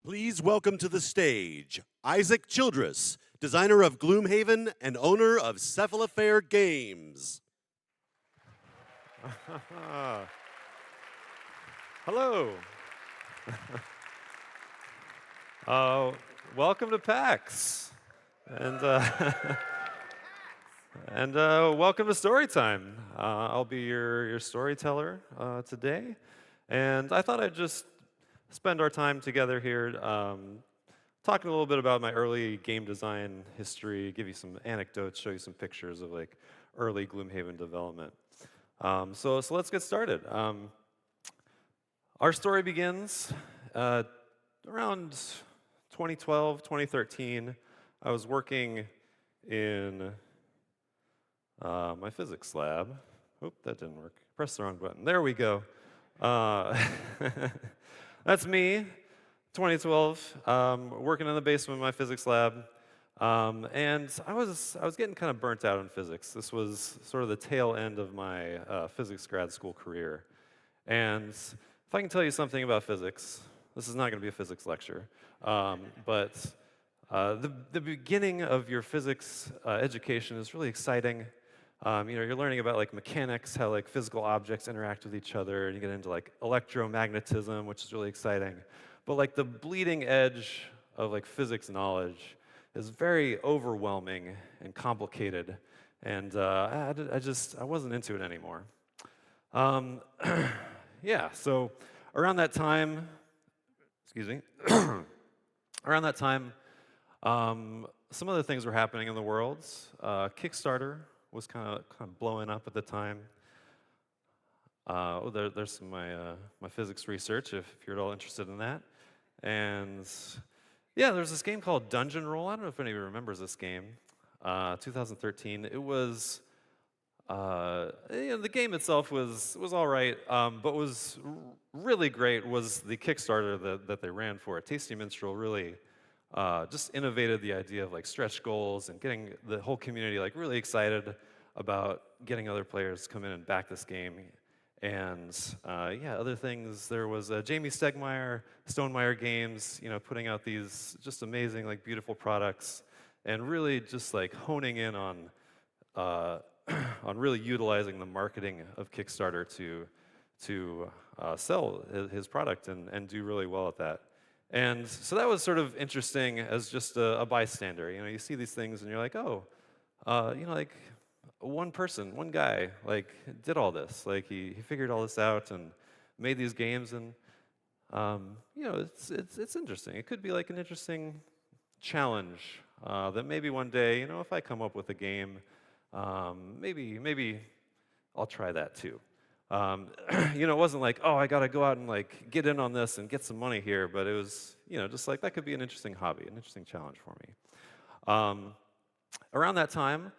Please welcome to the stage Isaac Childres, designer of Gloomhaven and owner of Cephalofair Games. Hello. Welcome to PAX. And, welcome to Storytime. I'll be your storyteller today. And I thought I'd just spend our time together here talking a little bit about my early game design history, give you some anecdotes, show you some pictures of like early Gloomhaven development. So let's get started. Our story begins around 2012, 2013. I was working in my physics lab. Oop, that didn't work. Press the wrong button. There we go. That's me, 2012, working in the basement of my physics lab. And I was getting kind of burnt out in physics. This was sort of the tail end of my physics grad school career. And if I can tell you something about physics, this is not going to be a physics lecture, but the beginning of your physics education is really exciting. You're learning about like mechanics, how like physical objects interact with each other, and you get into like electromagnetism, which is really exciting. But like the bleeding edge of like physics knowledge is very overwhelming and complicated, and I wasn't into it anymore. Yeah, so around that time, around that time, some other things were happening in the world. Kickstarter was kind of blowing up at the time. There's some my physics research if you're at all interested in that. And yeah, there's this game called Dungeon Roll. I don't know if anybody remembers this game. 2013. It was the game itself was all right, but was really great was the Kickstarter that they ran for it. Tasty Minstrel really just innovated the idea of like stretch goals and getting the whole community like really excited about getting other players to come in and back this game. And other things. There was Jamie Stegmaier, Stonemaier Games, putting out these just amazing, like beautiful products, and really just like honing in on really utilizing the marketing of Kickstarter to sell his product and do really well at that. And so that was sort of interesting as just a bystander. You see these things and you're like, oh, like one person, one guy, like did all this. Like he figured all this out and made these games, and it's interesting. It could be like an interesting challenge that maybe one day, if I come up with a game, maybe I'll try that too. It wasn't like, oh, I got to go out and like get in on this and get some money here, but it was, just like that could be an interesting hobby, an interesting challenge for me. Around that time,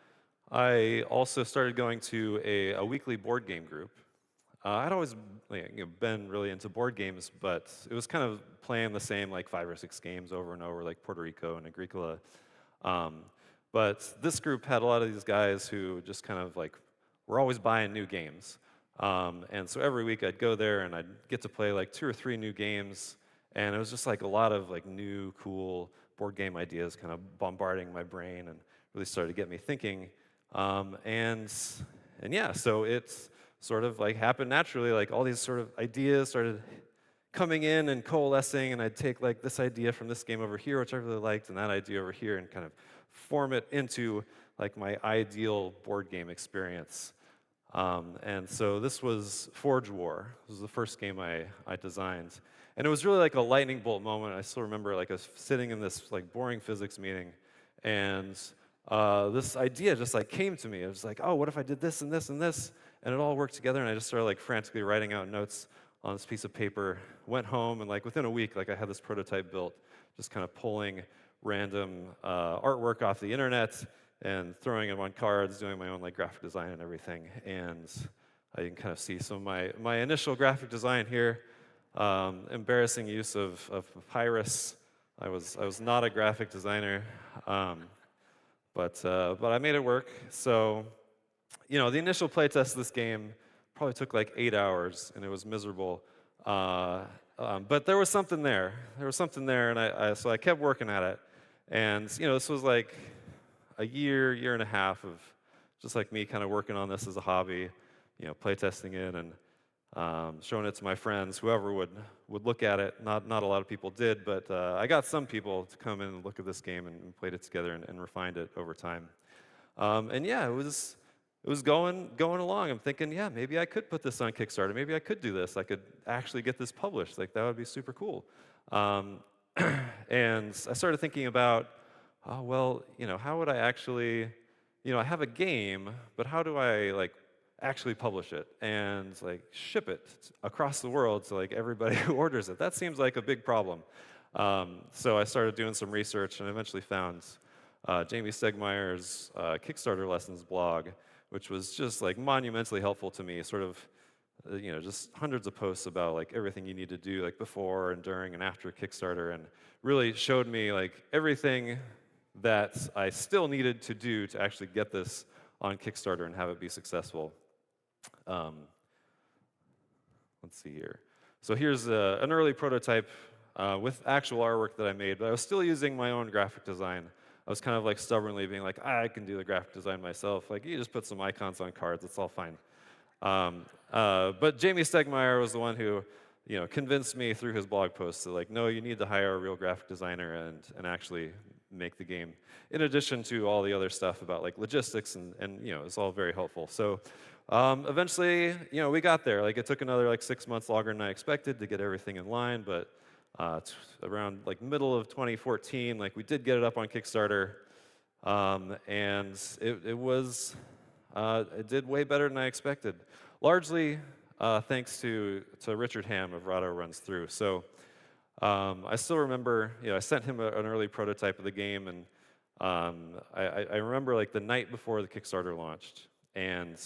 I also started going to a weekly board game group. I'd always been really into board games, but it was kind of playing the same like 5 or 6 games over and over, like Puerto Rico and Agricola. But this group had a lot of these guys who just kind of like were always buying new games. And so every week I'd go there and I'd get to play like 2 or 3 new games, and it was just like a lot of like new, cool board game ideas kind of bombarding my brain and really started to get me thinking. So it's sort of like happened naturally, like all these sort of ideas started coming in and coalescing, and I'd take like this idea from this game over here, which I really liked, and that idea over here, and kind of form it into like my ideal board game experience. And so this was Forge War. This was the first game I designed. And it was really like a lightning bolt moment. I still remember like I was sitting in this like boring physics meeting, and this idea just like came to me. It was like, oh, what if I did this and this and this? And it all worked together, and I just started like frantically writing out notes on this piece of paper, went home, and like within a week, like I had this prototype built, just kind of pulling random artwork off the internet and throwing them on cards, doing my own like graphic design and everything. And you can kind of see some of my initial graphic design here. Embarrassing use of papyrus. I was not a graphic designer. But I made it work. So, the initial playtest of this game probably took like 8 hours, and it was miserable. But there was something there. There was something there, and so I kept working at it. And this was like a year and a half of just like me kind of working on this as a hobby, playtesting it and showing it to my friends, whoever would look at it. Not a lot of people did, but I got some people to come in and look at this game and played it together and refined it over time. And yeah, it was going along. I'm thinking, yeah, maybe I could put this on Kickstarter. Maybe I could do this. I could actually get this published. Like that would be super cool. And I started thinking about, oh, well, how would I actually, I have a game, but how do I like actually publish it and like ship it across the world to like everybody who orders it? That seems like a big problem. So I started doing some research and eventually found Jamie Stegmeier's Kickstarter lessons blog, which was just like monumentally helpful to me. Sort of, just hundreds of posts about like everything you need to do like before and during and after Kickstarter, and really showed me like everything that I still needed to do to actually get this on Kickstarter and have it be successful. Let's see here. So here's an early prototype with actual artwork that I made, but I was still using my own graphic design. I was kind of like stubbornly being like, I can do the graphic design myself. Like, you just put some icons on cards, it's all fine. But Jamie Stegmeier was the one who, convinced me through his blog posts that like, no, you need to hire a real graphic designer and actually make the game. In addition to all the other stuff about like logistics and it's all very helpful. So eventually, we got there. Like it took another like 6 months longer than I expected to get everything in line, but around like middle of 2014, like we did get it up on Kickstarter, and it did way better than I expected. Largely thanks to Richard Ham of Rahdo Runs Through. So I still remember, I sent him an early prototype of the game, and I remember like the night before the Kickstarter launched, and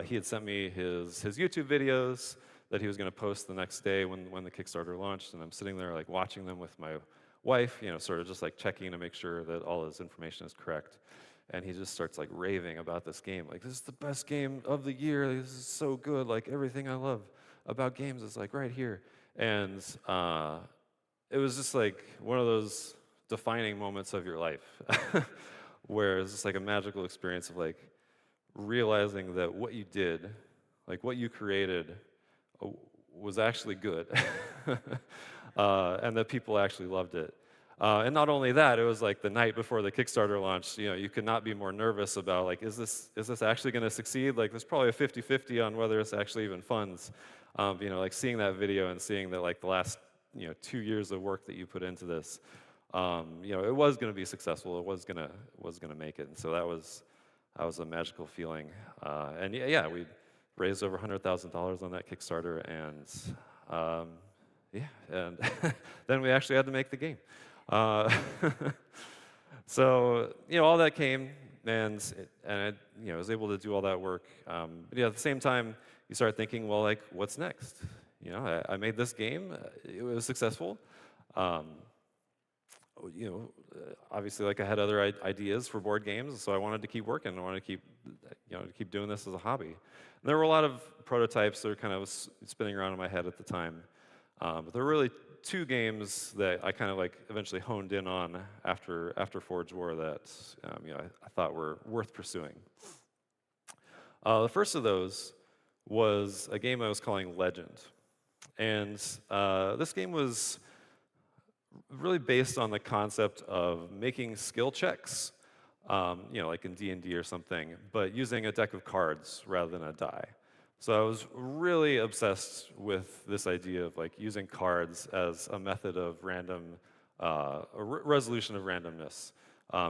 he had sent me his YouTube videos that he was going to post the next day when the Kickstarter launched, and I'm sitting there like watching them with my wife, sort of just like checking to make sure that all his information is correct. And he just starts like raving about this game, like, this is the best game of the year, this is so good, like everything I love about games is like right here. And it was just like one of those defining moments of your life where it's just like a magical experience of like realizing that what you did, like what you created, was actually good, and that people actually loved it. And not only that, it was like the night before the Kickstarter launched. You could not be more nervous about like, is this actually going to succeed? Like, there's probably a 50-50 on whether it's actually even funds. Like seeing that video and seeing that like the last 2 years of work that you put into this, it was going to be successful. It was gonna make it, and so that was a magical feeling. And yeah, we raised over $100,000 on that Kickstarter, and and then we actually had to make the game. So all that came, and I was able to do all that work. But at the same time, you start thinking, well, like, what's next? I made this game. It was successful. Obviously, like I had other ideas for board games, so I wanted to keep working. I wanted to keep doing this as a hobby. And there were a lot of prototypes that were kind of spinning around in my head at the time. But there were really two games that I kind of like eventually honed in on after Forge War that I thought were worth pursuing. The first of those was a game I was calling Legend, and this game was really based on the concept of making skill checks, like in D&D or something, but using a deck of cards rather than a die. So I was really obsessed with this idea of like using cards as a method of random, resolution of randomness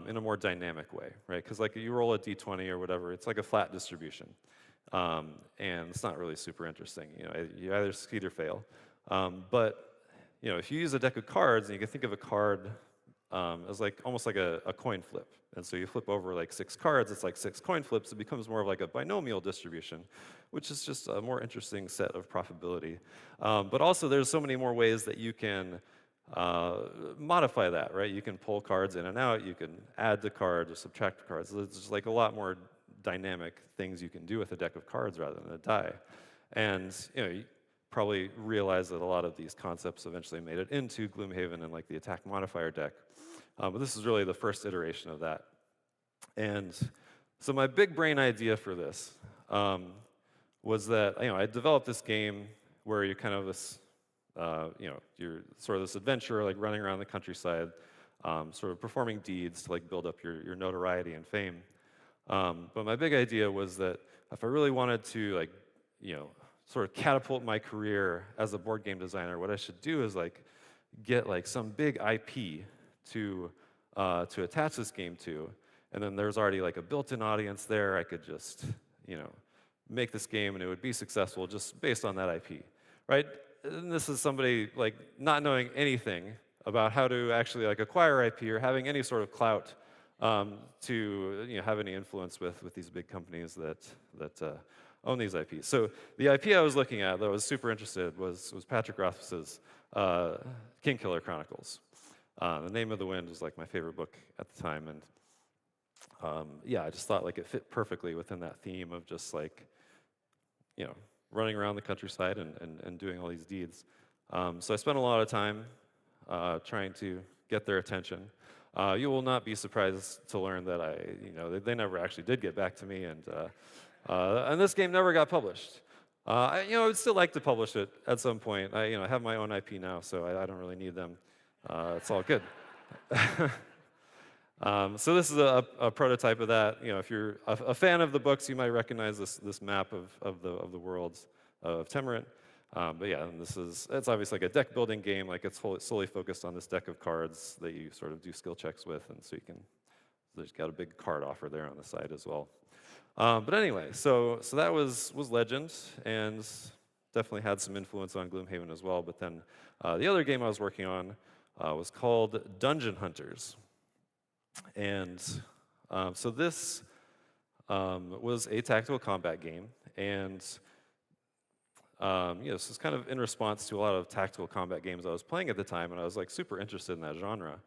in a more dynamic way, right? Because like you roll a d20 or whatever, it's like a flat distribution, and it's not really super interesting. You either succeed or fail. But if you use a deck of cards, and you can think of a card as like almost like a coin flip. And so you flip over like 6 cards, it's like 6 coin flips. It becomes more of like a binomial distribution, which is just a more interesting set of probability. But also there's so many more ways that you can modify that, right? You can pull cards in and out, you can add to cards or subtract to cards. There's just like a lot more dynamic things you can do with a deck of cards rather than a die. And probably realize that a lot of these concepts eventually made it into Gloomhaven and like the attack modifier deck. But this is really the first iteration of that. And so my big brain idea for this was that I developed this game where you're kind of this, you're sort of this adventurer, like running around the countryside, sort of performing deeds to like build up your notoriety and fame. But my big idea was that if I really wanted to like, sort of catapult my career as a board game designer, what I should do is like get like some big IP to attach this game to, and then there's already like a built-in audience there. I could just make this game and it would be successful just based on that IP, right? And this is somebody like not knowing anything about how to actually like acquire IP or having any sort of clout to have any influence with these big companies that own these IPs. So the IP I was looking at that I was super interested was Patrick Rothfuss's Kingkiller Chronicles. The Name of the Wind was like my favorite book at the time, and I just thought like it fit perfectly within that theme of just like running around the countryside and doing all these deeds. So I spent a lot of time trying to get their attention. You will not be surprised to learn that they never actually did get back to me, and this game never got published. I would still like to publish it at some point. I have my own IP now, so I don't really need them. It's all good. So this is a prototype of that. If you're a fan of the books, you might recognize this map of the worlds of Temerant. But yeah, and it's obviously like a deck building game. Like it's solely focused on this deck of cards that you sort of do skill checks with, and so there's got a big card offer there on the side as well. But anyway, so that was Legend, and definitely had some influence on Gloomhaven as well. But then the other game I was working on was called Dungeon Hunters. And so this was a tactical combat game, and this is kind of in response to a lot of tactical combat games I was playing at the time, and I was like super interested in that genre,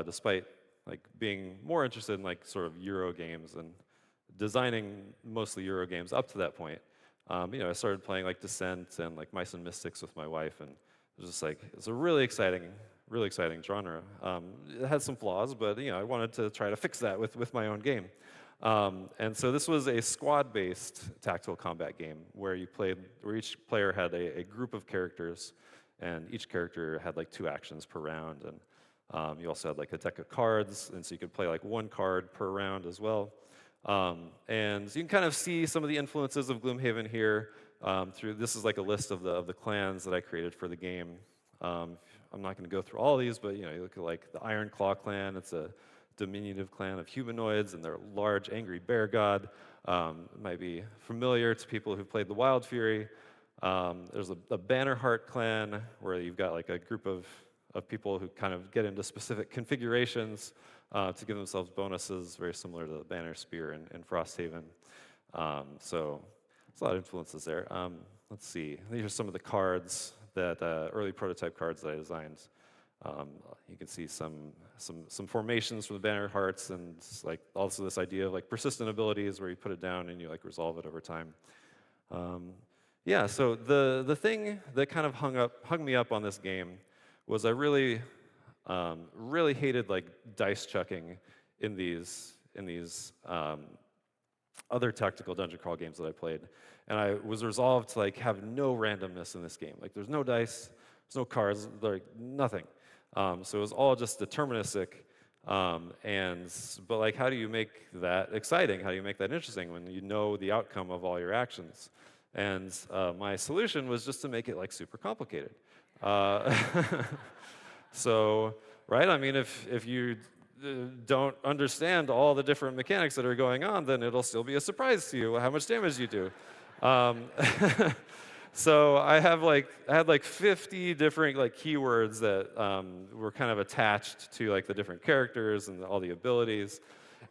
despite like being more interested in like sort of Euro games and designing mostly Euro games up to that point. I started playing like Descent and like Mice and Mystics with my wife, and it was just like it's a really exciting genre. It had some flaws, but I wanted to try to fix that with my own game. And so this was a squad-based tactical combat game where each player had a group of characters, and each character had like 2 actions per round. And you also had like a deck of cards, and so you could play like 1 card per round as well. And you can kind of see some of the influences of Gloomhaven here. This is like a list of the clans that I created for the game. I'm not going to go through all these, but you look at like the Iron Claw clan. It's a diminutive clan of humanoids, and they're a large, angry bear god. It might be familiar to people who've played the Wild Fury. There's a Bannerheart clan, where you've got like a group of people who kind of get into specific configurations to give themselves bonuses, very similar to the Banner Spear in Frosthaven. So there's a lot of influences there. Let's see. These are some of the cards early prototype cards that I designed. You can see some formations from the Banner Hearts, and like also this idea of like persistent abilities where you put it down and you like resolve it over time. So the thing that kind of hung me up on this game was I really hated like dice chucking in these other tactical dungeon crawl games that I played. And I was resolved to like have no randomness in this game. Like there's no dice, there's no cards, like nothing. So it was all just deterministic. But like, how do you make that exciting? How do you make that interesting when you know the outcome of all your actions? And my solution was just to make it like super complicated. So, right? I mean, if you don't understand all the different mechanics that are going on, then it'll still be a surprise to you how much damage you do. So I had like 50 different like keywords that were kind of attached to like the different characters and all the abilities.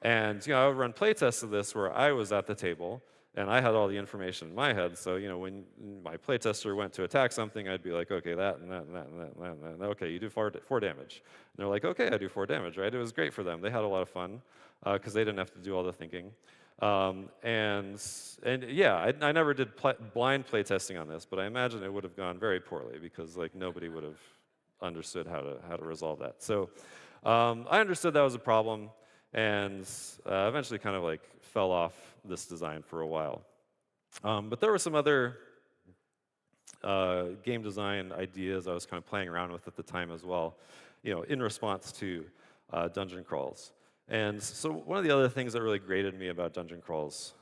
And I would run playtests of this where I was at the table And I had all the information in my head, so when my playtester went to attack something, I'd be like, okay, that and that and that and that and that. And that. Okay, you do four damage. And they're like, okay, I do 4 damage, right? It was great for them. They had a lot of fun because they didn't have to do all the thinking. And yeah, I never did blind playtesting on this, but I imagine it would have gone very poorly because like nobody would have understood how to resolve that. So I understood that was a problem, and eventually kind of like fell off this design for a while. But there were some other game design ideas I was kind of playing around with at the time as well, in response to dungeon crawls. And so one of the other things that really grated me about dungeon crawls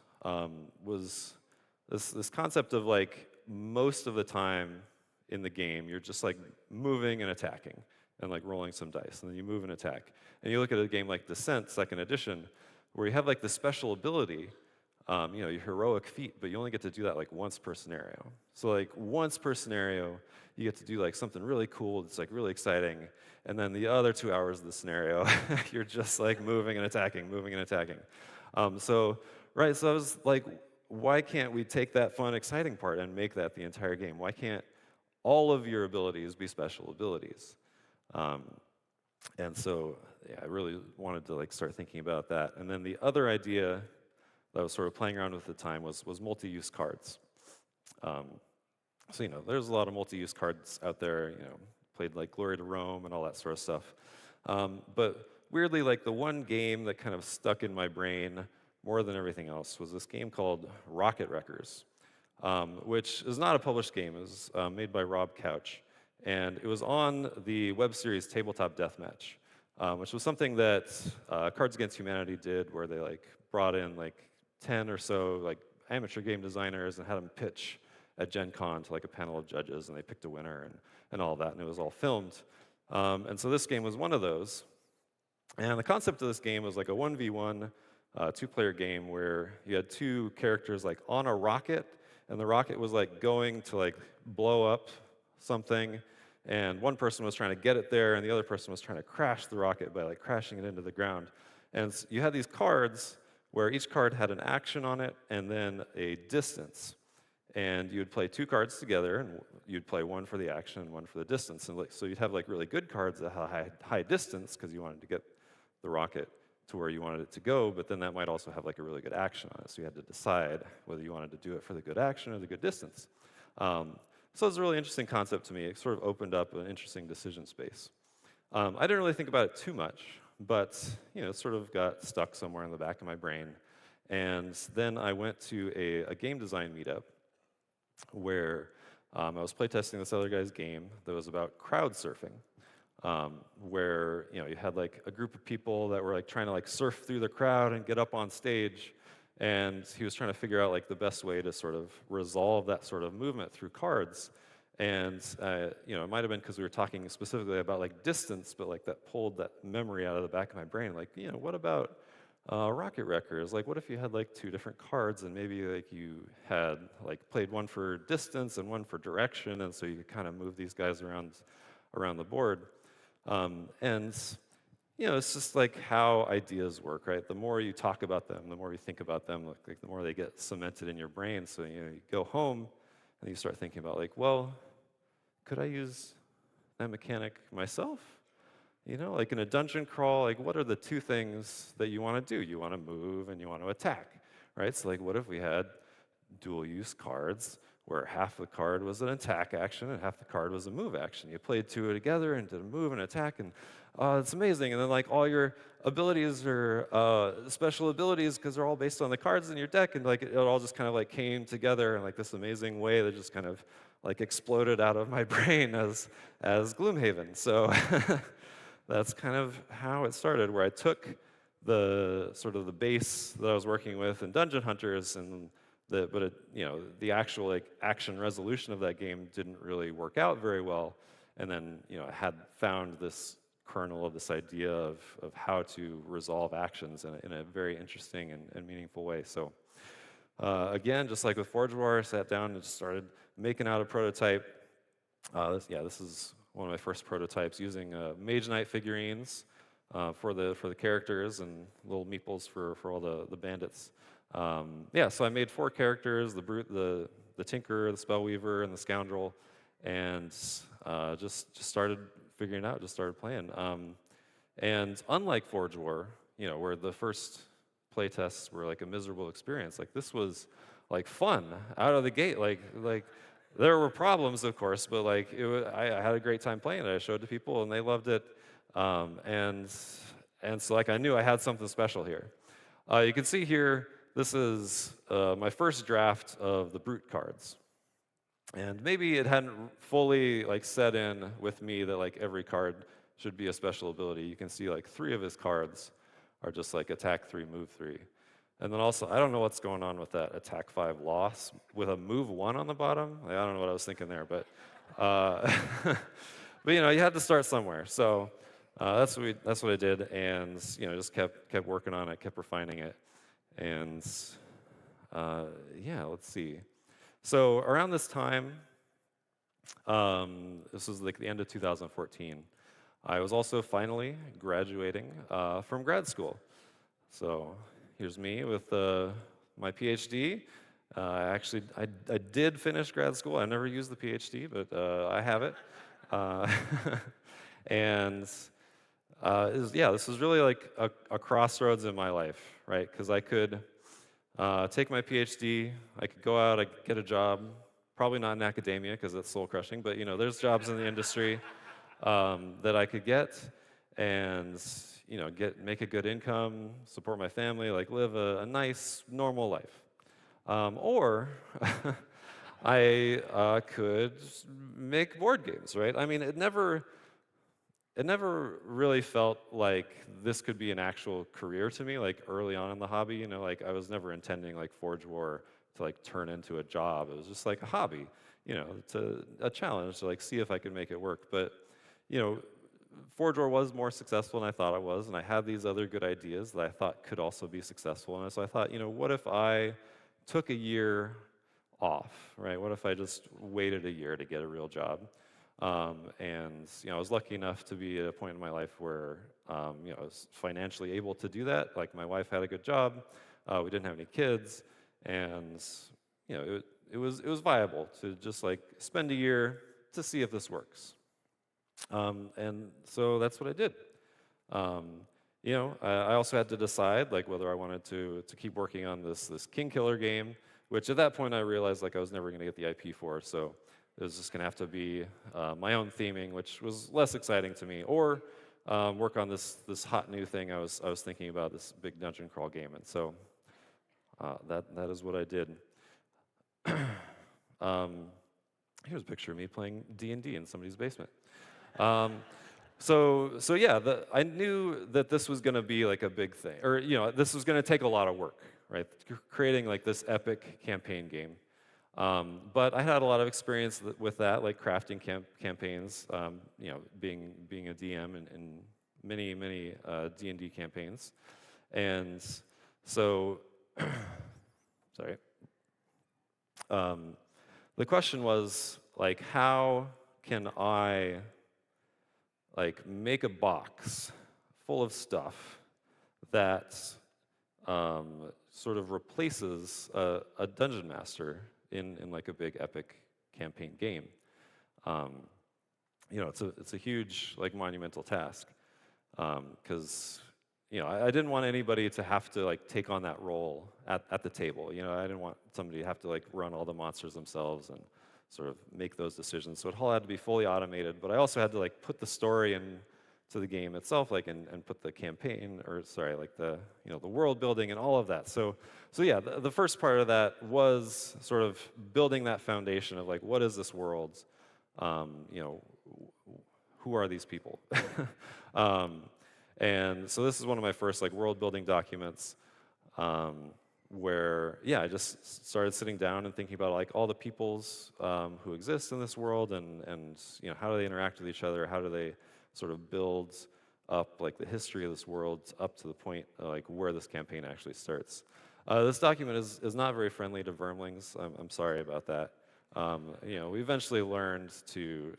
was this concept of like most of the time in the game, you're just like moving and attacking and like rolling some dice, and then you move and attack. And you look at a game like Descent, Second Edition, where you have like the special ability, your heroic feat, but you only get to do that like once per scenario. So like once per scenario, you get to do like something really cool, it's like really exciting, and then the other 2 hours of the scenario, you're just like moving and attacking, moving and attacking. So I was like, why can't we take that fun, exciting part and make that the entire game? Why can't all of your abilities be special abilities? And so yeah, I really wanted to like start thinking about that. And then the other idea that I was sort of playing around with at the time was multi-use cards. So there's a lot of multi-use cards out there. Played like Glory to Rome and all that sort of stuff. But weirdly, like the one game that kind of stuck in my brain more than everything else was this game called Rocket Wreckers, which is not a published game. It was made by Rob Couch. And it was on the web series Tabletop Deathmatch, which was something that Cards Against Humanity did, where they like brought in like 10 or so like amateur game designers and had them pitch at Gen Con to like a panel of judges, and they picked a winner and all that, and it was all filmed. And so this game was one of those. And the concept of this game was like a 1v1 two-player game where you had 2 characters like on a rocket, and the rocket was like going to like blow up something, and one person was trying to get it there, and the other person was trying to crash the rocket by like crashing it into the ground. And you had these cards where each card had an action on it and then a distance. And you would play 2 cards together, and you'd play one for the action and one for the distance. And so you'd have like really good cards that had high distance because you wanted to get the rocket to where you wanted it to go, but then that might also have like a really good action on it. So you had to decide whether you wanted to do it for the good action or the good distance. So it was a really interesting concept to me. It sort of opened up an interesting decision space. I didn't really think about it too much, but it sort of got stuck somewhere in the back of my brain. And then I went to a game design meetup where I was playtesting this other guy's game that was about crowd surfing, where you had like a group of people that were like trying to like surf through the crowd and get up on stage. And he was trying to figure out like the best way to sort of resolve that sort of movement through cards. And it might have been because we were talking specifically about like distance, but like that pulled that memory out of the back of my brain. Like, what about Rocket Wreckers? Like, what if you had like 2 different cards, and maybe like you had like played one for distance and one for direction, and so you could kind of move these guys around the board. It's just like how ideas work, right? The more you talk about them, the more you think about them, like the more they get cemented in your brain. So you go home and you start thinking about like, well, could I use that mechanic myself? Like in a dungeon crawl, like what are the 2 things that you want to do? You want to move and you want to attack, right? So like, what if we had dual-use cards where half the card was an attack action and half the card was a move action? You played 2 together and did a move and attack, and it's amazing. And then like all your abilities are special abilities because they're all based on the cards in your deck, and like it all just kind of like came together in like this amazing way that just kind of like exploded out of my brain as Gloomhaven. So that's kind of how it started, where I took the sort of the base that I was working with in Dungeon Hunters, and the actual like action resolution of that game didn't really work out very well. And then I had found this kernel of this idea of how to resolve actions in a very interesting and meaningful way. So again, just like with Forge War, I sat down and just started making out a prototype. This is one of my first prototypes using Mage Knight figurines for the characters and little meeples for all the bandits. Yeah, so I made 4 characters: the brute, the tinker, the spellweaver, and the scoundrel, and just started figuring it out. Just started playing. And unlike Forge War, where the first playtests were like a miserable experience, like this was like fun out of the gate. Like there were problems, of course, but like I had a great time playing it. I showed it to people, and they loved it. And so like I knew I had something special here. You can see here, this is my first draft of the brute cards. And maybe it hadn't fully like set in with me that like every card should be a special ability. You can see like 3 of his cards are just like attack 3, move 3. And then also, I don't know what's going on with that attack 5 loss with a move 1 on the bottom. Like, I don't know what I was thinking there, but but you had to start somewhere. So that's what I did, and just kept working on it, kept refining it, and yeah, let's see. So around this time, this was like the end of 2014. I was also finally graduating from grad school. So here's me with my PhD. Actually, I did finish grad school. I never used the PhD, but I have it. And this was really like a crossroads in my life, right? Because I could take my PhD, I could go out, I could get a job, probably not in academia because that's soul crushing, but there's jobs in the industry that I could get, and make a good income, support my family, like live a nice, normal life. Or I could make board games, right? I mean, it never really felt like this could be an actual career to me, like early on in the hobby. Like I was never intending like Forge War to like turn into a job. It was just like a hobby, to a challenge to like see if I could make it work. But Forge War was more successful than I thought it was, and I had these other good ideas that I thought could also be successful. And so I thought, what if I took a year off, right? What if I just waited a year to get a real job? And I was lucky enough to be at a point in my life where I was financially able to do that. Like my wife had a good job, we didn't have any kids, and it was viable to just like spend a year to see if this works. And so that's what I did. I also had to decide like whether I wanted to keep working on this King Killer game, which at that point I realized like I was never going to get the IP for. So it was just going to have to be my own theming, which was less exciting to me, or work on this hot new thing I was thinking about, this big dungeon crawl game. And so that is what I did. Here's a picture of me playing D&D in somebody's basement. So yeah, I knew that this was going to be like a big thing, or this was going to take a lot of work, right? Creating like this epic campaign game. But I had a lot of experience with that, like crafting campaigns, being a DM in many D&D campaigns, and so sorry. The question was like, how can I like make a box full of stuff that sort of replaces a dungeon master in like a big epic campaign game? It's a huge like monumental task, because I didn't want anybody to have to like take on that role at the table. I didn't want somebody to have to like run all the monsters themselves and sort of make those decisions. So it all had to be fully automated, but I also had to like put the story into the game itself, like and put the campaign, or sorry, like the the world building and all of that. So yeah, the first part of that was sort of building that foundation of like, what is this world? Who are these people? And so this is one of my first like world building documents, where I just started sitting down and thinking about like all the peoples who exist in this world, and how do they interact with each other? How do they sort of build up like the history of this world up to the point like where this campaign actually starts. This document is not very friendly to vermlings. I'm sorry about that. We eventually learned to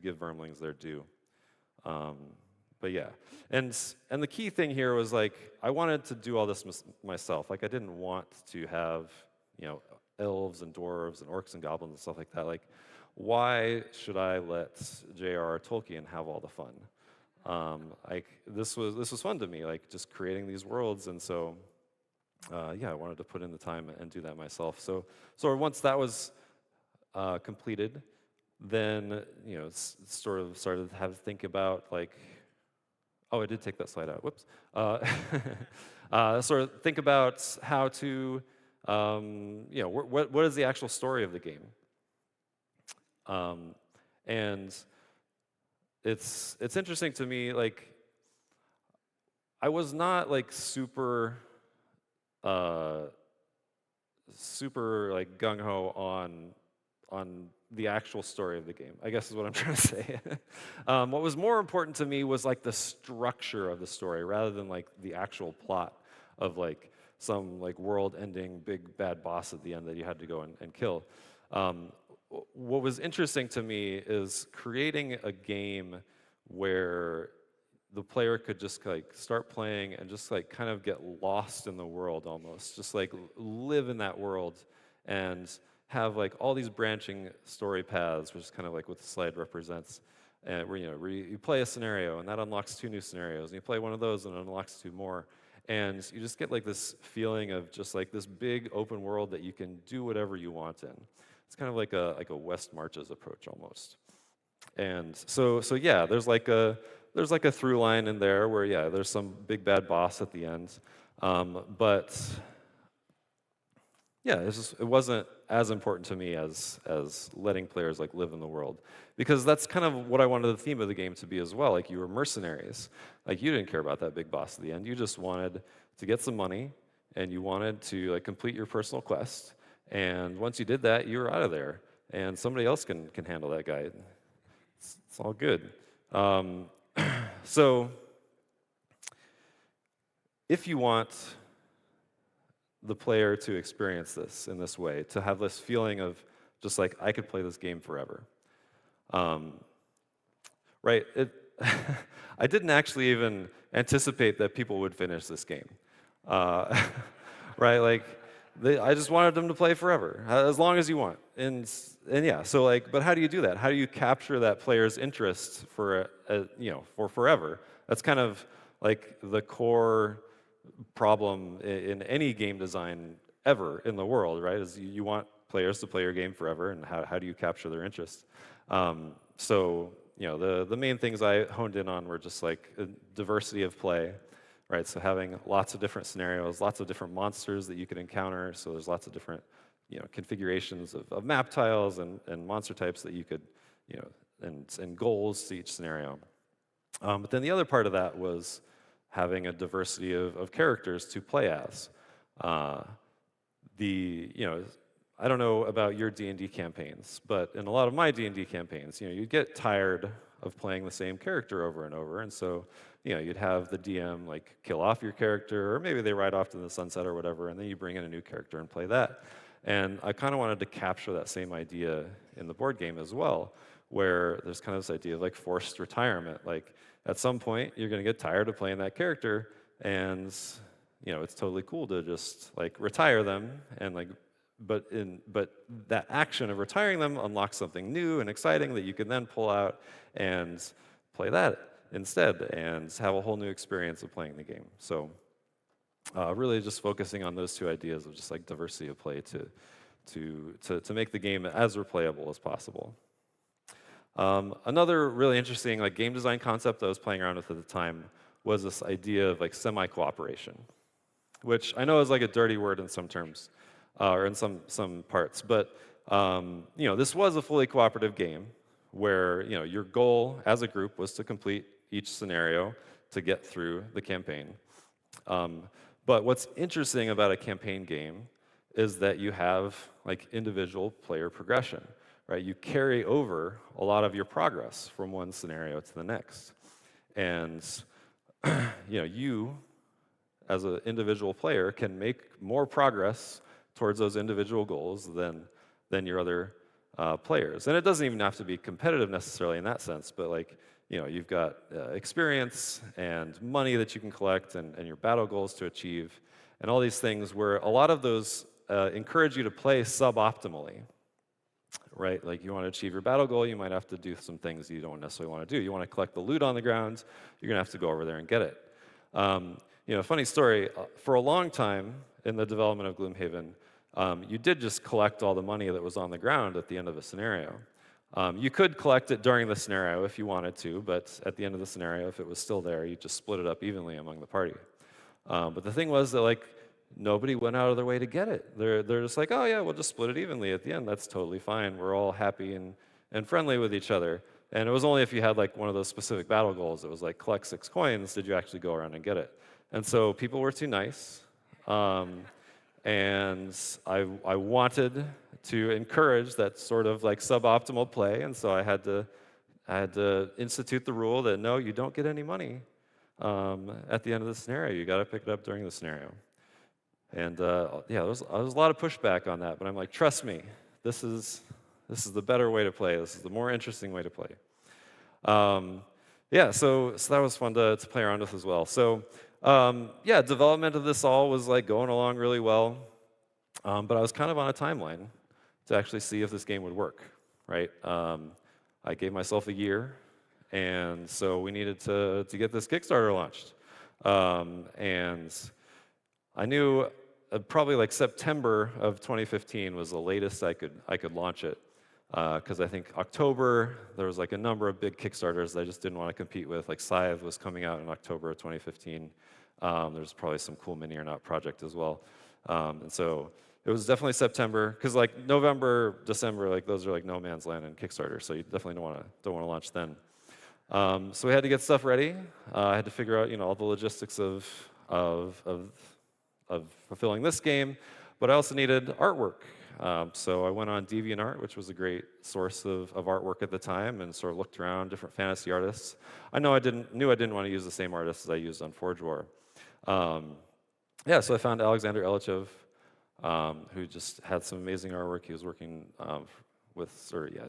give vermlings their due. but yeah, and the key thing here was like I wanted to do all this myself. Like I didn't want to have elves and dwarves and orcs and goblins and stuff like that. Like, why should I let J.R.R. Tolkien have all the fun? Like this was fun to me, like just creating these worlds, and so yeah, I wanted to put in the time and do that myself. So once that was completed, then sort of started to have to think about like, oh, I did take that slide out. Whoops. Sort of think about how to, what is the actual story of the game? And it's interesting to me, like, I was not like super like gung-ho on the actual story of the game, I guess is what I'm trying to say. What was more important to me was like the structure of the story rather than like the actual plot of like some like world-ending big bad boss at the end that you had to go and kill. What was interesting to me is creating a game where the player could just like start playing and just like kind of get lost in the world almost, just like live in that world and have like all these branching story paths, which is kind of like what the slide represents, and where you play a scenario and that unlocks 2 new scenarios, and you play one of those and it unlocks 2 more, and you just get like this feeling of just like this big open world that you can do whatever you want in. It's kind of like a West Marches approach almost. And so yeah, there's like a through line in there where yeah, there's some big bad boss at the end, but yeah, it wasn't as important to me as letting players like live in the world, because that's kind of what I wanted the theme of the game to be as well. Like you were mercenaries, like you didn't care about that big boss at the end. You just wanted to get some money, and you wanted to like complete your personal quest. And once you did that, you were out of there, and somebody else can handle that guy. It's all good. So if you want the player to experience this in this way, to have this feeling of just like, I could play this game forever. Right? I didn't actually even anticipate that people would finish this game. Right? Like, I just wanted them to play forever, as long as you want. And yeah, so like, but how do you do that? How do you capture that player's interest for for forever? That's kind of like the core problem in any game design ever in the world, right? Is you want players to play your game forever, and how do you capture their interest? So the main things I honed in on were just like a diversity of play, right? So having lots of different scenarios, lots of different monsters that you could encounter. So there's lots of different configurations of map tiles and monster types that you could and goals to each scenario. But then the other part of that was having a diversity of characters to play as. I don't know about your D&D campaigns, but in a lot of my D&D campaigns, you get tired of playing the same character over and over, and so you'd have the DM like kill off your character, or maybe they ride off to the sunset or whatever, and then you bring in a new character and play that. And I kind of wanted to capture that same idea in the board game as well, where there's kind of this idea of like forced retirement. Like at some point, you're going to get tired of playing that character, and it's totally cool to just like retire them, and like, but that action of retiring them unlocks something new and exciting that you can then pull out and play that instead, and have a whole new experience of playing the game. So really just focusing on those 2 ideas of just like diversity of play to make the game as replayable as possible. Another really interesting like game design concept that I was playing around with at the time was this idea of like semi-cooperation, which I know is like a dirty word in some terms, or in some parts, but this was a fully cooperative game where your goal as a group was to complete each scenario to get through the campaign. But what's interesting about a campaign game is that you have like individual player progression, right? You carry over a lot of your progress from one scenario to the next, and you as an individual player can make more progress towards those individual goals than your other players. And it doesn't even have to be competitive necessarily in that sense, but like you've got experience and money that you can collect and your battle goals to achieve, and all these things where a lot of those encourage you to play suboptimally, right? Like you want to achieve your battle goal, you might have to do some things you don't necessarily want to do. You want to collect the loot on the ground, you're going to have to go over there and get it. Funny story, for a long time in the development of Gloomhaven, you did just collect all the money that was on the ground at the end of a scenario. You could collect it during the scenario if you wanted to, but at the end of the scenario, if it was still there, you just split it up evenly among the party. But the thing was that nobody went out of their way to get it. They're just like, oh yeah, we'll just split it evenly at the end. That's totally fine. We're all happy and friendly with each other. And it was only if you had one of those specific battle goals. It was like collect 6 coins, did you actually go around and get it? And so people were too nice. And I wanted to encourage that sort of suboptimal play, and so I had to institute the rule that no, you don't get any money at the end of the scenario. You got to pick it up during the scenario. And there was a lot of pushback on that, but I'm like, trust me, this is the better way to play. This is the more interesting way to play. So that was fun to play around with as well. So development of this all was going along really well, but I was kind of on a timeline to actually see if this game would work, right? I gave myself a year, and so we needed to get this Kickstarter launched. And I knew probably September of 2015 was the latest I could launch it, because I think October there was a number of big Kickstarters that I just didn't want to compete with. Scythe was coming out in October of 2015. There's probably some cool Mini or Not project as well, and so it was definitely September, because November, December, those are no man's land in Kickstarter, so you definitely don't want to launch then. So we had to get stuff ready. I had to figure out all the logistics of fulfilling this game, but I also needed artwork. So I went on DeviantArt, which was a great source of artwork at the time, and sort of looked around different fantasy artists. I knew I didn't want to use the same artists as I used on Forge War. So I found Alexander Elichev, who just had some amazing artwork. He was working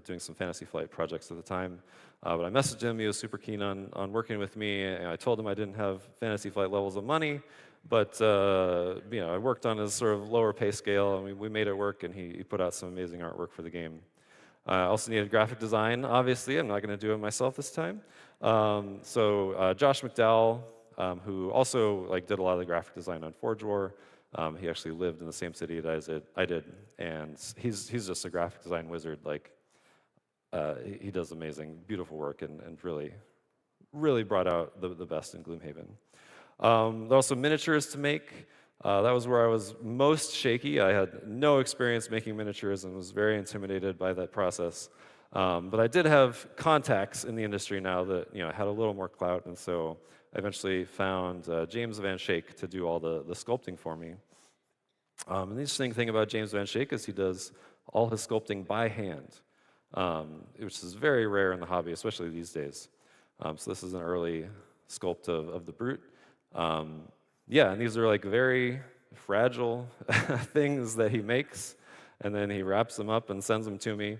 doing some Fantasy Flight projects at the time. But I messaged him. He was super keen on working with me. And I told him I didn't have Fantasy Flight levels of money, but I worked on his sort of lower pay scale, and we made it work. And he put out some amazing artwork for the game. I also needed graphic design. Obviously, I'm not going to do it myself this time. So Josh McDowell, who also did a lot of the graphic design on Forge War. He actually lived in the same city as I did, and he's just a graphic design wizard. He does amazing, beautiful work, and really brought out the best in Gloomhaven. There were also miniatures to make. That was where I was most shaky. I had no experience making miniatures and was very intimidated by that process. But I did have contacts in the industry now that had a little more clout, and so I eventually found James Van Schaik to do all the sculpting for me. And the interesting thing about James Van Schaik is he does all his sculpting by hand, which is very rare in the hobby, especially these days. So this is an early sculpt of the Brute. And these are very fragile things that he makes, and then he wraps them up and sends them to me.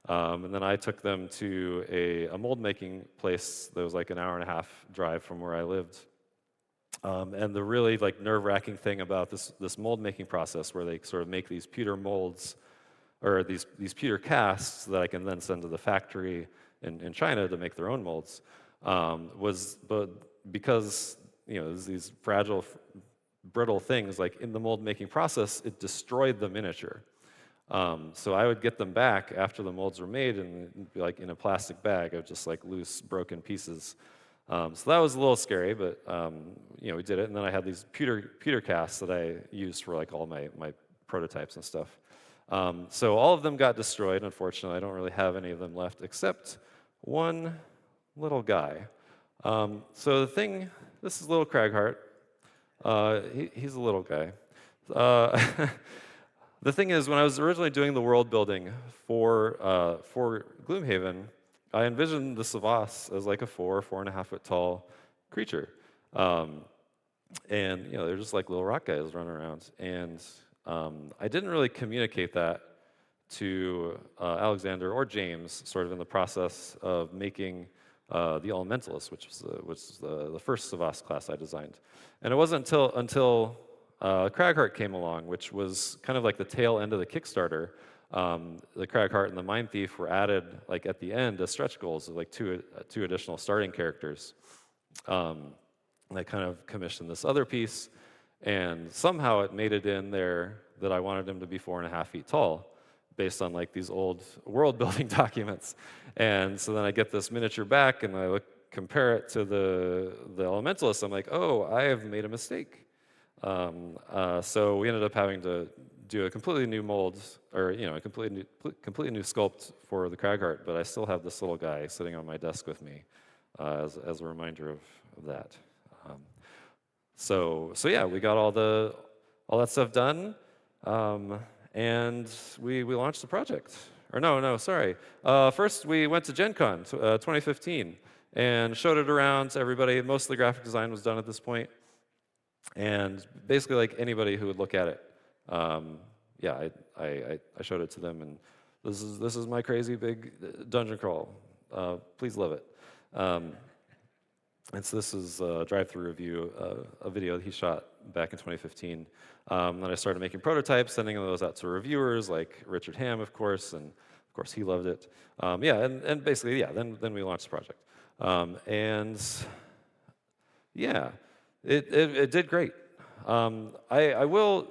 And then I took them to a mold making place that was an hour and a half drive from where I lived. And the really nerve-wracking thing about this mold making process, where they sort of make these pewter molds, or these pewter casts that I can then send to the factory in China to make their own molds, because these fragile, brittle things, in the mold making process, it destroyed the miniature. So I would get them back after the molds were made, and it'd be in a plastic bag of just loose, broken pieces. So that was a little scary, but we did it. And then I had these pewter casts that I used for all my prototypes and stuff. So all of them got destroyed. Unfortunately, I don't really have any of them left except one little guy. So this is little Cragheart. He's a little guy. The thing is, when I was originally doing the world building for Gloomhaven, I envisioned the Savas as a 4.5 foot tall creature, and they're just little rock guys running around. And I didn't really communicate that to Alexander or James, sort of in the process of making the Elementalist, which was the first Savas class I designed. And it wasn't until Cragheart came along, which was kind of like the tail end of the Kickstarter. The Cragheart and the Mind Thief were added like at the end as stretch goals of like two additional starting characters. And I kind of commissioned this other piece, and somehow it made it in there that I wanted him to be 4.5 feet tall, based on like these old world building documents. And so then I get this miniature back, and I compare it to the Elementalist. I'm like, oh, I have made a mistake. So we ended up having to do a completely new mold, or a completely new sculpt for the Cragheart. But I still have this little guy sitting on my desk with me as a reminder of that. So yeah, we got all that stuff done, and we launched the project. Or no, sorry. First, we went to Gen Con 2015 and showed it around to everybody. Most of the graphic design was done at this point, and basically, like anybody who would look at it, yeah, I showed it to them, and this is my crazy big dungeon crawl. Please love it. And so this is a drive-through review, a video that he shot back in 2015. Then I started making prototypes, sending those out to reviewers like Richard Ham, of course, and of course he loved it. Yeah, and basically, yeah, then we launched the project. And yeah, it did great. I will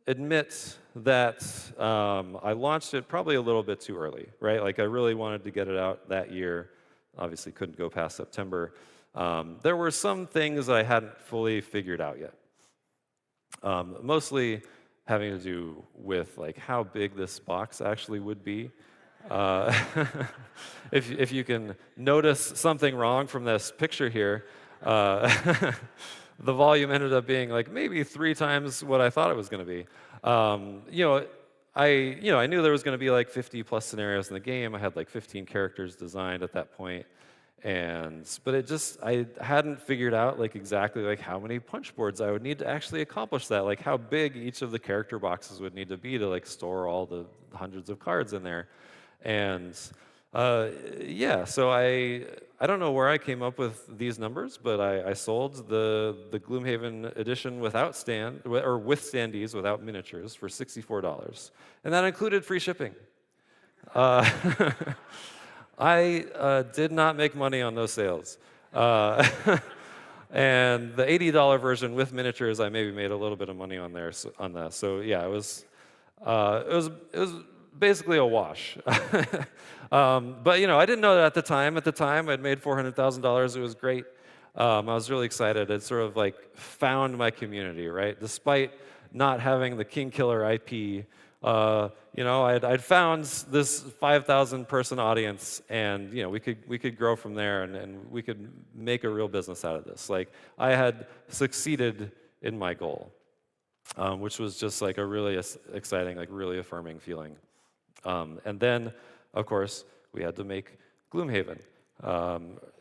admit that I launched it probably a little bit too early, right? Like I really wanted to get it out that year. Obviously couldn't go past September. There were some things I hadn't fully figured out yet. Mostly having to do with like how big this box actually would be. If you can notice something wrong from this picture here, the volume ended up being like maybe 3 times what I thought it was going to be. I knew there was going to be like 50 plus scenarios in the game. I had like 15 characters designed at that point, but I hadn't figured out like exactly like how many punch boards I would need to actually accomplish that, like how big each of the character boxes would need to be to like store all the hundreds of cards in there, and yeah, so I don't know where I came up with these numbers, but I sold the Gloomhaven edition without with standees, without miniatures, for $64, and that included free shipping. I did not make money on those sales, and the $80 version with miniatures, I maybe made a little bit of money on that. So yeah, it was basically a wash. But I didn't know that at the time. At the time, I'd made $400,000. It was great. I was really excited. I'd sort of like found my community, right? Despite not having the King Killer IP, I'd found this 5,000 person audience, and we could grow from there, and we could make a real business out of this. Like I had succeeded in my goal, which was just like a really exciting, like really affirming feeling. And then, of course, we had to make Gloomhaven.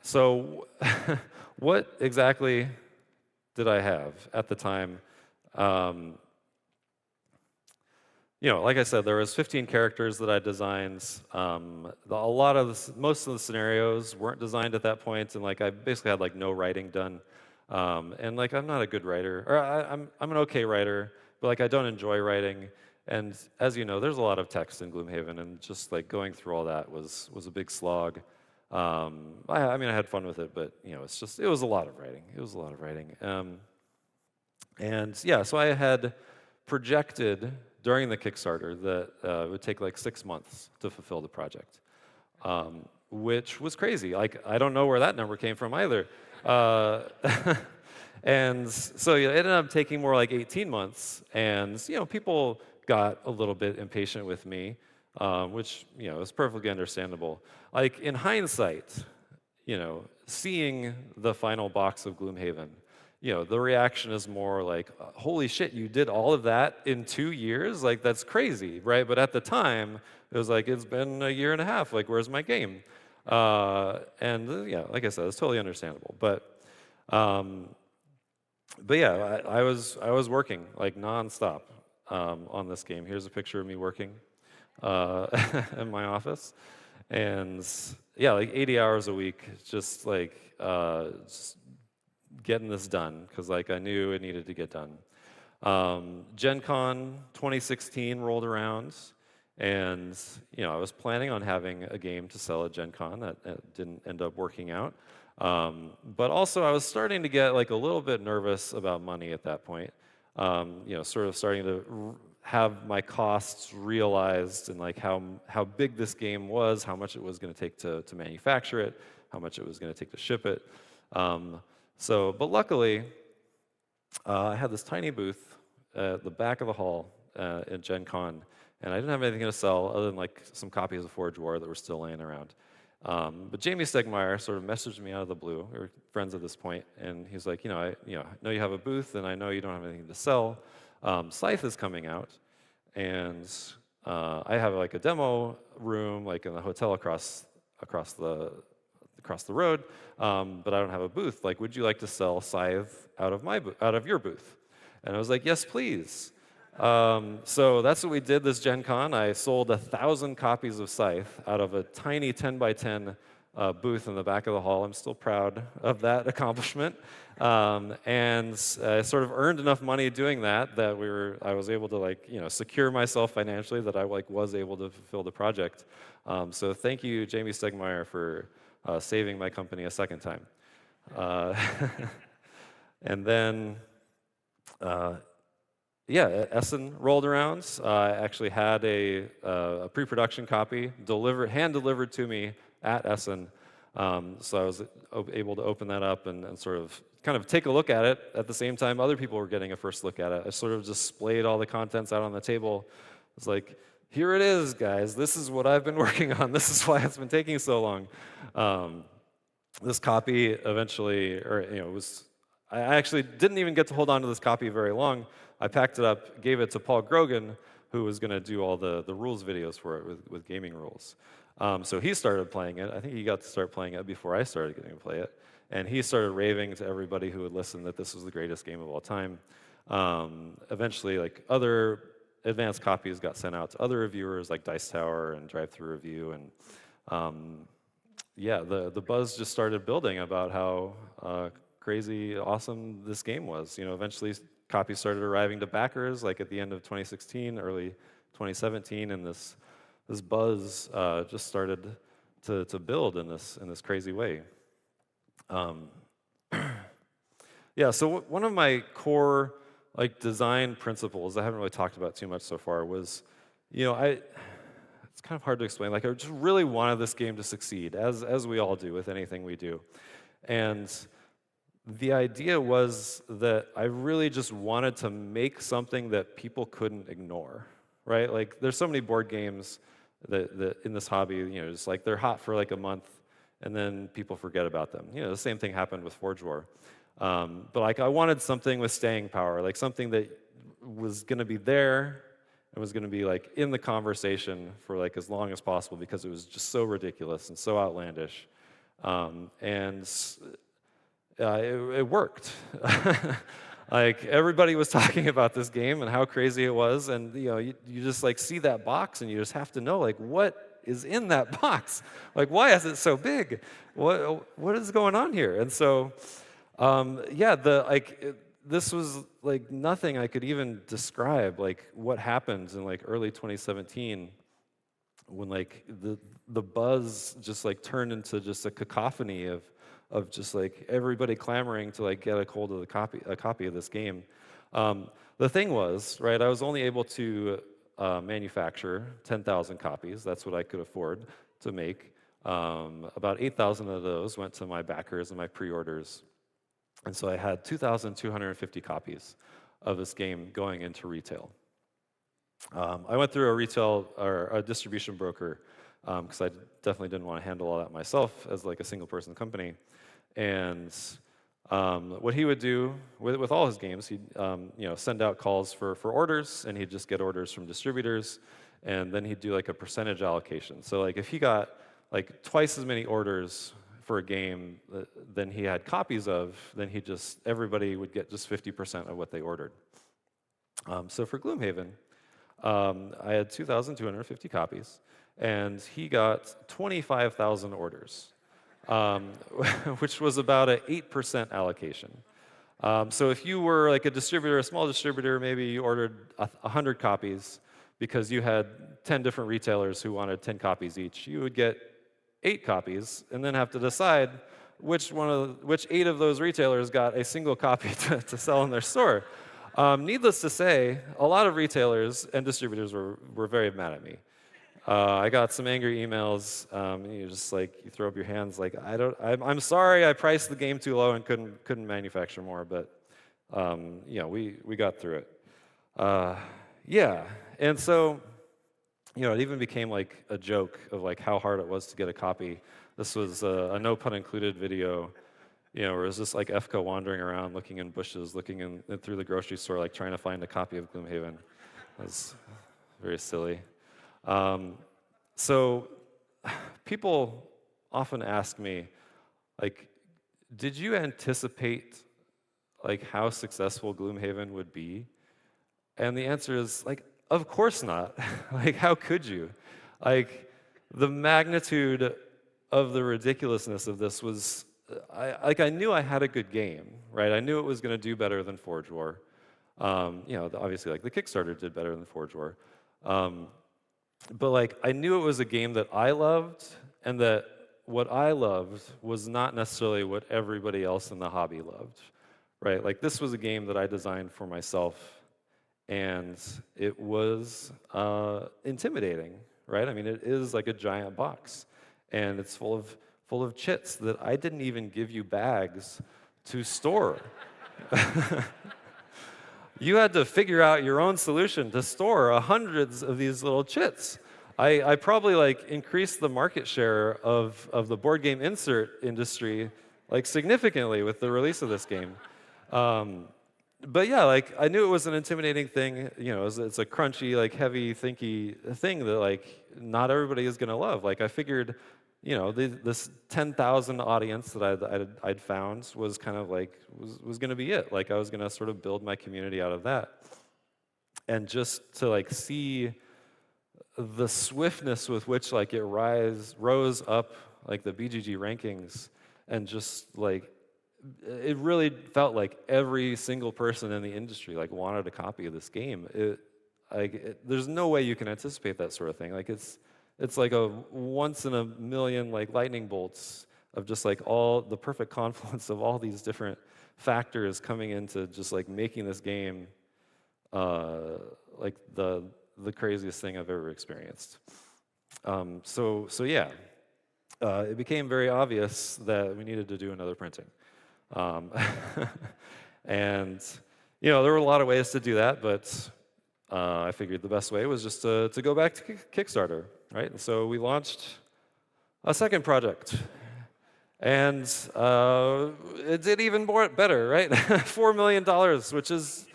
So what exactly did I have at the time? Like I said, there was 15 characters that I designed. Most of the scenarios weren't designed at that point, and like I basically had like no writing done. And like I'm not a good writer, or I'm an okay writer, but like I don't enjoy writing. And as you know, there's a lot of text in Gloomhaven, and just like going through all that was a big slog. I had fun with it, but it was a lot of writing. It was a lot of writing. And yeah, so I had projected during the Kickstarter that it would take like 6 months to fulfill the project, which was crazy. Like I don't know where that number came from either. And so it ended up taking more like 18 months, and people got a little bit impatient with me, which is perfectly understandable. Like in hindsight, seeing the final box of Gloomhaven, the reaction is more like, holy shit, you did all of that in 2 years? Like that's crazy, right? But at the time, it was like, it's been a year and a half, like where's my game? Yeah, like I said, it's totally understandable. But yeah, I was working like nonstop on this game. Here's a picture of me working in my office, and yeah, like 80 hours a week, just like just getting this done because like I knew it needed to get done. Gen Con 2016 rolled around, and I was planning on having a game to sell at Gen Con. That didn't end up working out. But also, I was starting to get like a little bit nervous about money at that point. Sort of starting to have my costs realized and like how big this game was, how much it was going to take to manufacture it, how much it was going to take to ship it. But luckily, I had this tiny booth at the back of the hall at Gen Con, and I didn't have anything to sell other than like some copies of Forge War that were still laying around. But Jamie Stegmaier sort of messaged me out of the blue. We were friends at this point, and he's like, I know you have a booth, and I know you don't have anything to sell. Scythe is coming out, and I have like a demo room, like in the hotel across the road, but I don't have a booth. Like, would you like to sell Scythe out of your booth? And I was like, yes, please. So that's what we did this Gen Con. I sold 1,000 copies of Scythe out of a tiny 10 by 10 booth in the back of the hall. I'm still proud of that accomplishment. And I sort of earned enough money doing that I was able to secure myself financially that I was able to fulfill the project. So thank you, Jamie Stegmaier, for saving my company a second time. And then, Essen rolled around. I actually had a pre-production copy hand-delivered to me at Essen. So I was able to open that up and sort of kind of take a look at it at the same time other people were getting a first look at it. I sort of displayed all the contents out on the table. I was like, here it is, guys. This is what I've been working on. This is why it's been taking so long. This copy eventually, I actually didn't even get to hold on to this copy very long. I packed it up, gave it to Paul Grogan, who was going to do all the rules videos for it with gaming rules. So he started playing it. I think he got to start playing it before I started getting to play it. And he started raving to everybody who would listen that this was the greatest game of all time. Eventually, like other advanced copies got sent out to other reviewers like Dice Tower and Drive Thru Review, and the buzz just started building about how crazy awesome this game was. Eventually copies started arriving to backers like at the end of 2016, early 2017, and this buzz just started to build in this crazy way. So one of my core design principles I haven't really talked about too much so far was, it's kind of hard to explain. Like I just really wanted this game to succeed, as we all do with anything we do, and the idea was that I really just wanted to make something that people couldn't ignore, right? Like there's so many board games that in this hobby, just like they're hot for like a month, and then people forget about them. The same thing happened with Forge War. But like I wanted something with staying power, like something that was going to be there and was going to be like in the conversation for like as long as possible because it was just so ridiculous and so outlandish. It worked. Like everybody was talking about this game and how crazy it was, and you just like see that box and you just have to know like what is in that box. Like why is it so big? What is going on here? And so this was like nothing I could even describe like what happened in like early 2017 when like the buzz just like turned into just a cacophony of just like everybody clamoring to like get a hold of a copy of this game. The thing was, right, I was only able to manufacture 10,000 copies. That's what I could afford to make. About 8,000 of those went to my backers and my pre-orders. And so I had 2,250 copies of this game going into retail. I went through a distribution broker because I definitely didn't want to handle all that myself as like a single person company. And what he would do with all his games, he'd send out calls for orders, and he'd just get orders from distributors, and then he'd do like a percentage allocation. So like if he got like twice as many orders for a game than he had copies of, then everybody would get just 50% of what they ordered. So for Gloomhaven, I had 2,250 copies, and he got 25,000 orders, um, which was about an 8% allocation. So if you were like a distributor, a small distributor, maybe you ordered 100 copies because you had 10 different retailers who wanted 10 copies each, you would get 8 copies and then have to decide which 8 of those retailers got a single copy to sell in their store. Needless to say, a lot of retailers and distributors were very mad at me. I got some angry emails. You just like you throw up your hands, like I'm sorry, I priced the game too low and couldn't manufacture more, but we got through it. Yeah, and so it even became like a joke of like how hard it was to get a copy. This was a no pun included video, where it was just like FCO wandering around, looking in bushes, looking in through the grocery store, like trying to find a copy of Gloomhaven. It was very silly. So people often ask me, like, did you anticipate like how successful Gloomhaven would be? And the answer is like, of course not. Like, how could you? Like, the magnitude of the ridiculousness of this was, I knew I had a good game, right? I knew it was going to do better than Forge War. Obviously, like the Kickstarter did better than Forge War. But like, I knew it was a game that I loved, and that what I loved was not necessarily what everybody else in the hobby loved, right? Like, this was a game that I designed for myself, and it was intimidating, right? I mean, it is like a giant box, and it's full of chits that I didn't even give you bags to store. You had to figure out your own solution to store hundreds of these little chits. I probably like increased the market share of the board game insert industry like significantly with the release of this game. But yeah, like I knew it was an intimidating thing. It's a crunchy, like heavy, thinky thing that like not everybody is gonna love. Like I figured, this 10,000 audience that I'd found was kind of like was gonna be it. Like I was gonna sort of build my community out of that, and just to like see the swiftness with which like it rose up like the BGG rankings, and just like it really felt like every single person in the industry like wanted a copy of this game. There's no way you can anticipate that sort of thing. Like it's like a once in a million like lightning bolts of just like all the perfect confluence of all these different factors coming into just like making this game like the craziest thing I've ever experienced. So yeah, it became very obvious that we needed to do another printing. And there were a lot of ways to do that, but I figured the best way was just to go back to Kickstarter, right? And so we launched a second project, and it did even better, right? $4 million, which is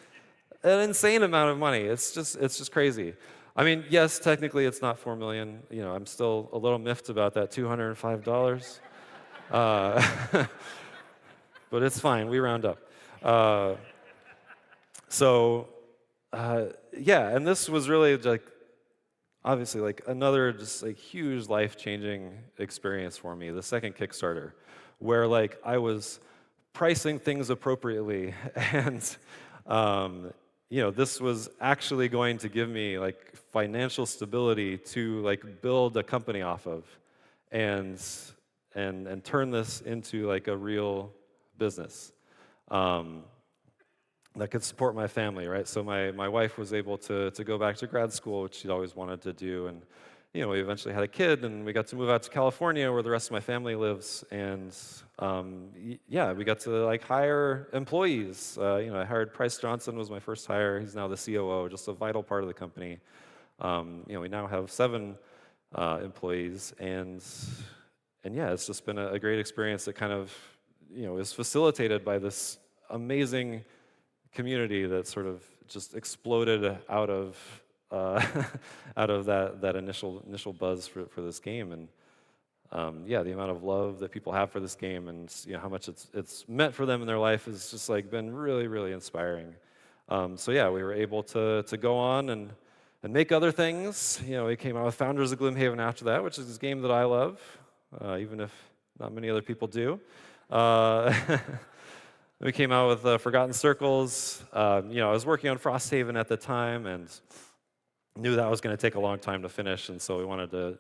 an insane amount of money. It's just crazy. I mean, yes, technically it's not $4 million. I'm still a little miffed about that $205. But it's fine, we round up. Yeah, and this was really like, obviously like another just like huge life-changing experience for me, the second Kickstarter, where like I was pricing things appropriately, and this was actually going to give me like financial stability to like build a company off of, and turn this into like a real business that could support my family, right? So my wife was able to go back to grad school, which she'd always wanted to do, and we eventually had a kid, and we got to move out to California where the rest of my family lives, and yeah, we got to like hire employees. I hired Price Johnson, was my first hire. He's now the COO, just a vital part of the company. We now have 7 employees, and yeah, it's just been a great experience that kind of is facilitated by this amazing community that sort of just exploded out of that initial buzz for this game, and yeah, the amount of love that people have for this game, and how much it's meant for them in their life has just like been really, really inspiring. So yeah, we were able to go on and make other things. We came out with Founders of Gloomhaven after that, which is a game that I love, even if not many other people do. We came out with Forgotten Circles. I was working on Frosthaven at the time and knew that was going to take a long time to finish, and so we wanted to,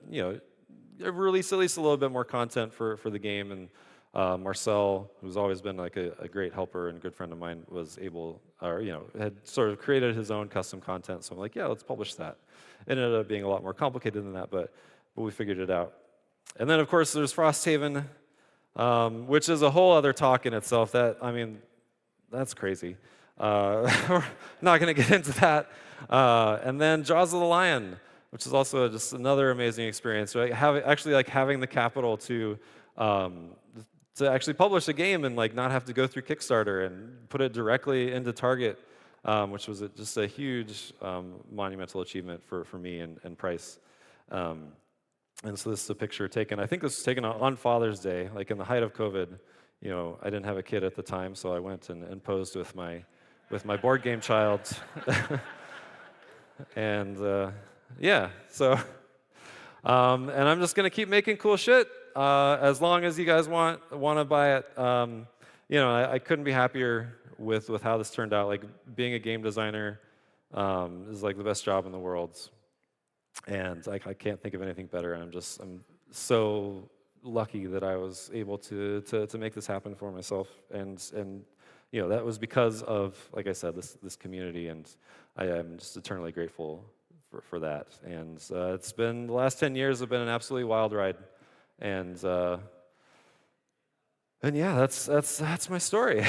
release at least a little bit more content for the game. And Marcel, who's always been like a great helper and good friend of mine, was able, had sort of created his own custom content. So I'm like, yeah, let's publish that. It ended up being a lot more complicated than that, but we figured it out. And then, of course, there's Frosthaven, which is a whole other talk in itself. That's crazy. We're not going to get into that. And then Jaws of the Lion, which is also just another amazing experience. Right? Having the capital to actually publish a game and not have to go through Kickstarter and put it directly into Target, which was just a huge monumental achievement for me and Price. And so this is a picture taken, I think this was taken on Father's Day, in the height of COVID. I didn't have a kid at the time, so I went and posed with my board game child. And so and I'm just gonna keep making cool shit as long as you guys want to buy it. I couldn't be happier with how this turned out. Being a game designer is the best job in the world. And I can't think of anything better, and I'm so lucky that I was able to make this happen for myself, and that was because of, like I said, this community, and I am just eternally grateful for that. And it's been, the last 10 years have been an absolutely wild ride, and yeah, that's my story.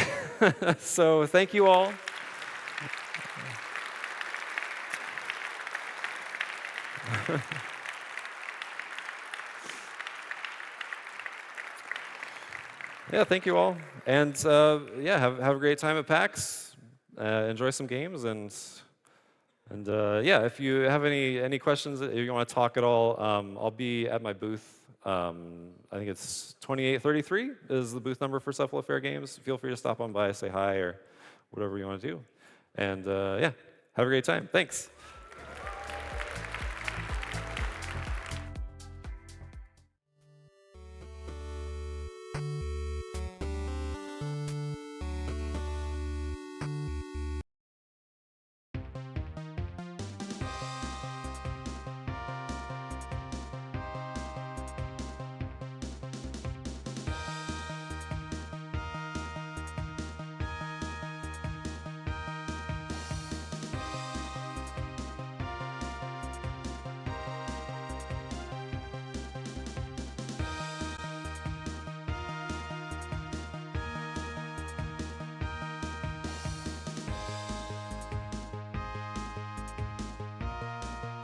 So thank you all. Yeah, thank you all, and have a great time at PAX. Enjoy some games, and if you have any questions, if you want to talk at all, I'll be at my booth. I think it's 2833 is the booth number for Cephala Fair Games. Feel free to stop on by, say hi, or whatever you want to do, and have a great time. Thanks.